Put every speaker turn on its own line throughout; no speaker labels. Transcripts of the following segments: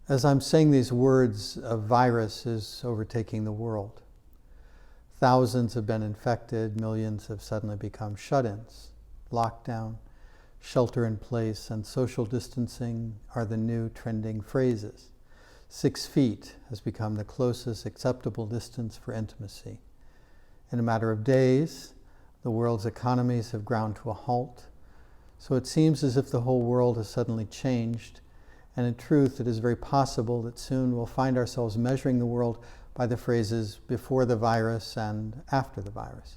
As I'm saying these words, a virus is overtaking the world. Thousands have been infected, millions have suddenly become shut-ins. Lockdown, shelter in place, and social distancing are the new trending phrases. 6 feet has become the closest acceptable distance for intimacy. In a matter of days, the world's economies have ground to a halt, so it seems as if the whole world has suddenly changed, and in truth, it is very possible that soon we'll find ourselves measuring the world by the phrases before the virus and after the virus.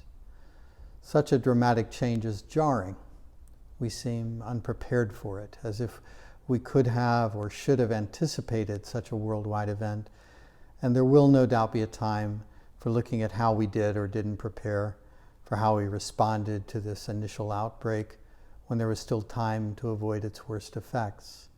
Such a dramatic change is jarring. We seem unprepared for it, as if we could have or should have anticipated such a worldwide event, and there will no doubt be a time for looking at how we did or didn't prepare, for how we responded to this initial outbreak when there was still time to avoid its worst effects.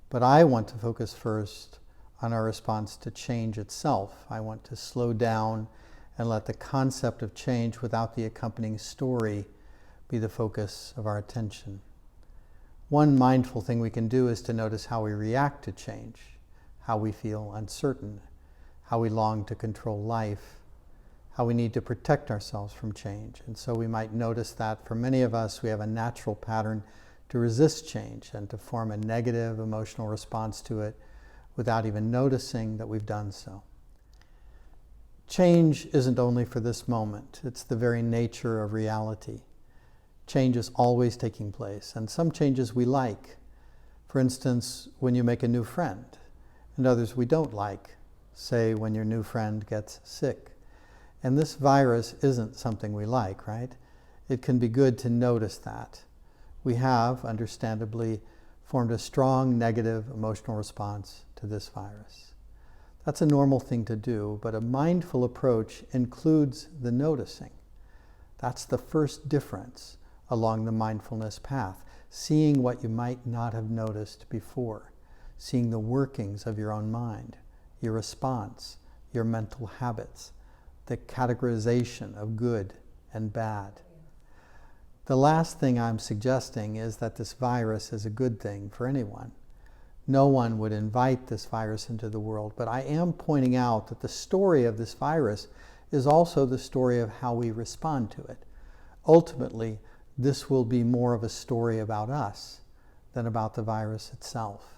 But I want to focus first on our response to change itself. I want to slow down and let the concept of change without the accompanying story be the focus of our attention. One mindful thing we can do is to notice how we react to change, how we feel uncertain, how we long to control life, how we need to protect ourselves from change. And so we might notice that for many of us, we have a natural pattern to resist change and to form a negative emotional response to it without even noticing that we've done so. Change isn't only for this moment, it's the very nature of reality. Change is always taking place, and some changes we like. For instance, when you make a new friend, and others we don't like, say when your new friend gets sick. And this virus isn't something we like, right? It can be good to notice that. We have, understandably, formed a strong negative emotional response to this virus. That's a normal thing to do, but a mindful approach includes the noticing. That's the first difference along the mindfulness path, seeing what you might not have noticed before, seeing the workings of your own mind, your response, your mental habits, the categorization of good and bad. The last thing I'm suggesting is that this virus is a good thing for anyone. No one would invite this virus into the world, but I am pointing out that the story of this virus is also the story of how we respond to it. Ultimately, this will be more of a story about us than about the virus itself.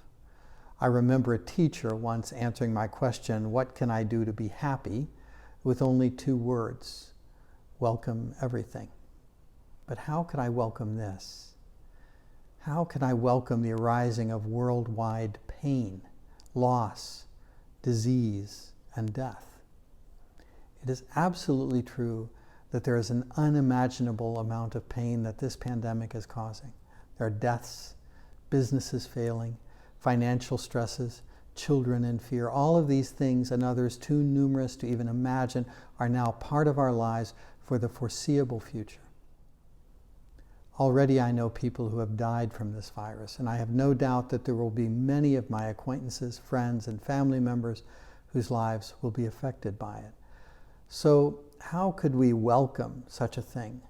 I remember a teacher once answering my question, "What can I do to be happy?" with only 2 words: welcome everything. But how could I welcome this? How can I welcome the arising of worldwide pain, loss, disease, and death? It is absolutely true that there is an unimaginable amount of pain that this pandemic is causing. There are deaths, businesses failing, financial stresses, children in fear. All of these things and others too numerous to even imagine are now part of our lives for the foreseeable future. Already I know people who have died from this virus, and I have no doubt that there will be many of my acquaintances, friends, and family members whose lives will be affected by it. So how could we welcome such a thing?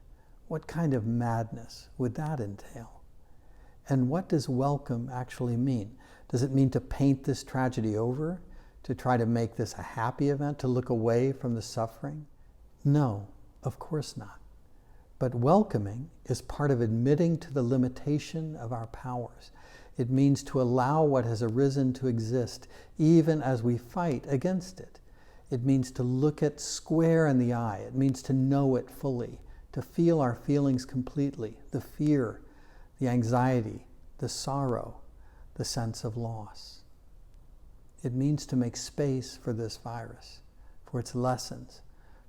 What kind of madness would that entail? And what does welcome actually mean? Does it mean to paint this tragedy over? To try to make this a happy event? To look away from the suffering? No, of course not. But welcoming is part of admitting to the limitation of our powers. It means to allow what has arisen to exist, even as we fight against it. It means to look it square in the eye. It means to know it fully, to feel our feelings completely, the fear, the anxiety, the sorrow, the sense of loss. It means to make space for this virus, for its lessons,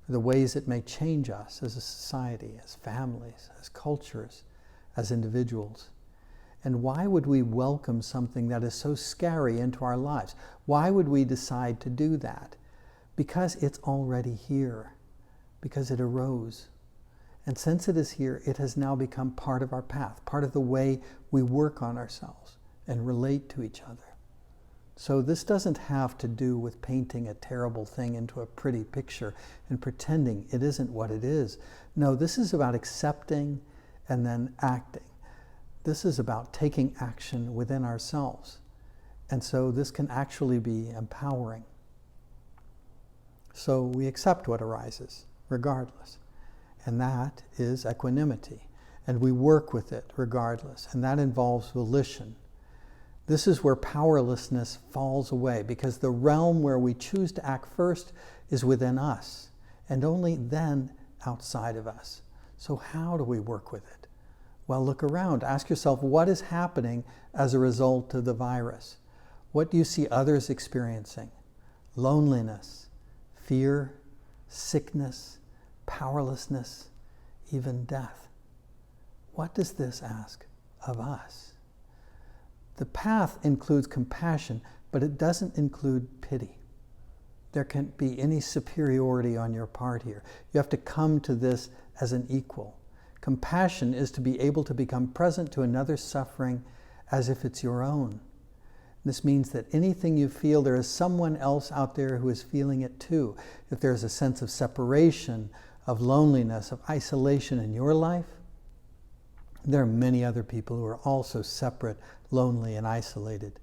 for the ways it may change us as a society, as families, as cultures, as individuals. And why would we welcome something that is so scary into our lives? Why would we decide to do that? Because it's already here, because it arose. And since it is here, it has now become part of our path, part of the way we work on ourselves and relate to each other. So this doesn't have to do with painting a terrible thing into a pretty picture and pretending it isn't what it is. No, this is about accepting and then acting. This is about taking action within ourselves And so this can actually be empowering. So we accept what arises, regardless. And that is equanimity. And we work with it regardless. And that involves volition. This is where powerlessness falls away, because the realm where we choose to act first is within us, and only then outside of us. So how do we work with it? Well, look around. Ask yourself, what is happening as a result of the virus? What do you see others experiencing? Loneliness, fear, sickness, powerlessness, even death. What does this ask of us? The path includes compassion, but it doesn't include pity. There can't be any superiority on your part here. You have to come to this as an equal. Compassion is to be able to become present to another's suffering as if it's your own. This means that anything you feel, there is someone else out there who is feeling it too. If there's a sense of separation, of loneliness, of isolation in your life, there are many other people who are also separate, lonely, and isolated.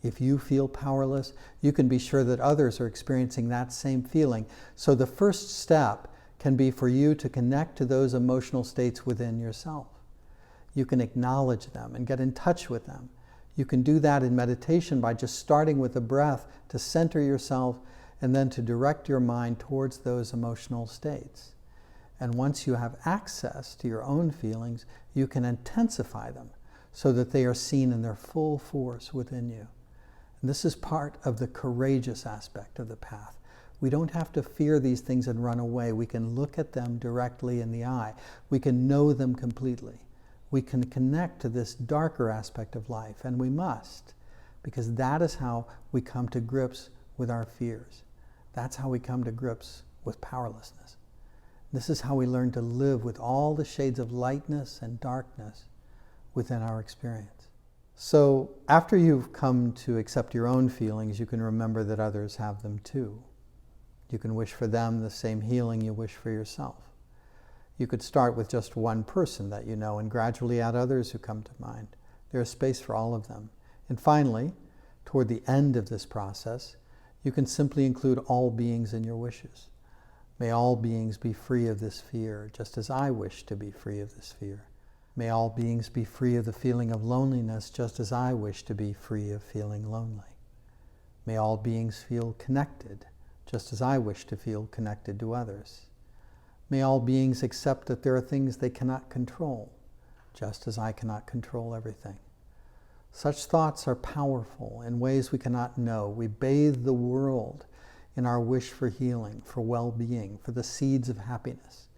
If you feel powerless, you can be sure that others are experiencing that same feeling. So the first step can be for you to connect to those emotional states within yourself. You can acknowledge them and get in touch with them. You can do that in meditation by just starting with the breath to center yourself and then to direct your mind towards those emotional states. And once you have access to your own feelings, you can intensify them so that they are seen in their full force within you. And this is part of the courageous aspect of the path. We don't have to fear these things and run away. We can look at them directly in the eye. We can know them completely. We can connect to this darker aspect of life, and we must, because that is how we come to grips with our fears. That's how we come to grips with powerlessness. This is how we learn to live with all the shades of lightness and darkness within our experience. So after you've come to accept your own feelings, you can remember that others have them too. You can wish for them the same healing you wish for yourself. You could start with just one person that you know and gradually add others who come to mind. There is space for all of them. And finally, toward the end of this process, you can simply include all beings in your wishes. May all beings be free of this fear, just as I wish to be free of this fear. May all beings be free of the feeling of loneliness, just as I wish to be free of feeling lonely. May all beings feel connected, just as I wish to feel connected to others. May all beings accept that there are things they cannot control, just as I cannot control everything. Such thoughts are powerful in ways we cannot know. We bathe the world in our wish for healing, for well-being, for the seeds of happiness.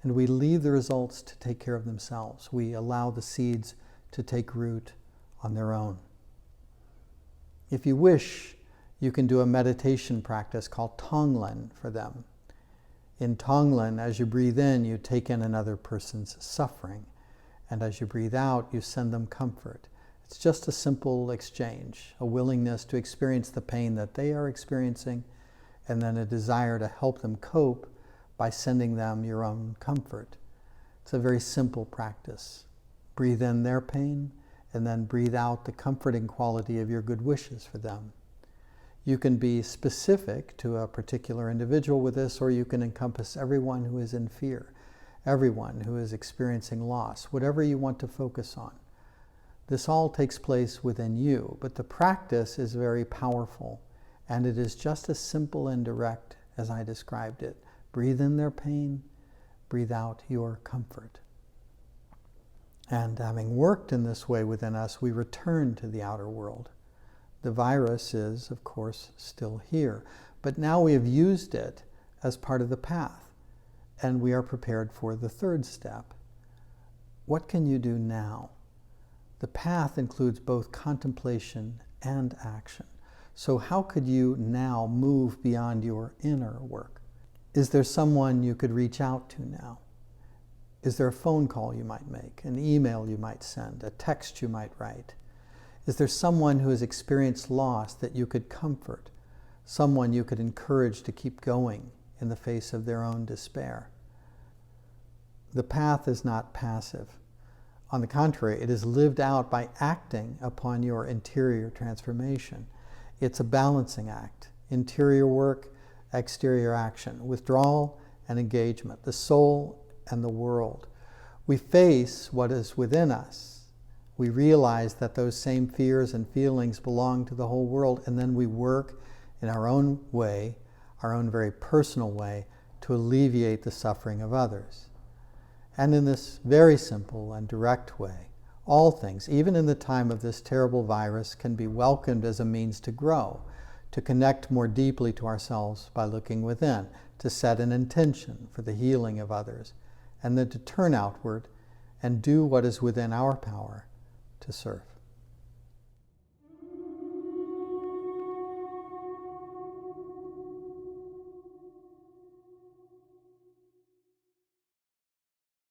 And we leave the results to take care of themselves. We allow the seeds to take root on their own. If you wish, you can do a meditation practice called Tonglen for them. In Tonglen, as you breathe in, you take in another person's suffering. And as you breathe out, you send them comfort. It's just a simple exchange, a willingness to experience the pain that they are experiencing, and then a desire to help them cope by sending them your own comfort. It's a very simple practice. Breathe in their pain, and then breathe out the comforting quality of your good wishes for them. You can be specific to a particular individual with this, or you can encompass everyone who is in fear, everyone who is experiencing loss, whatever you want to focus on. This all takes place within you, but the practice is very powerful, and it is just as simple and direct as I described it. Breathe in their pain, breathe out your comfort. And having worked in this way within us, we return to the outer world. The virus is, of course, still here, but now we have used it as part of the path, and we are prepared for the third step. What can you do now? The path includes both contemplation and action. So how could you now move beyond your inner work? Is there someone you could reach out to now? Is there a phone call you might make, an email you might send, a text you might write? Is there someone who has experienced loss that you could comfort, someone you could encourage to keep going in the face of their own despair? The path is not passive. On the contrary, it is lived out by acting upon your interior transformation. It's a balancing act. Interior work, exterior action, withdrawal and engagement, the soul and the world. We face what is within us. We realize that those same fears and feelings belong to the whole world, and then we work in our own way, our own very personal way, to alleviate the suffering of others. And in this very simple and direct way, all things, even in the time of this terrible virus, can be welcomed as a means to grow, to connect more deeply to ourselves by looking within, to set an intention for the healing of others, and then to turn outward and do what is within our power to serve.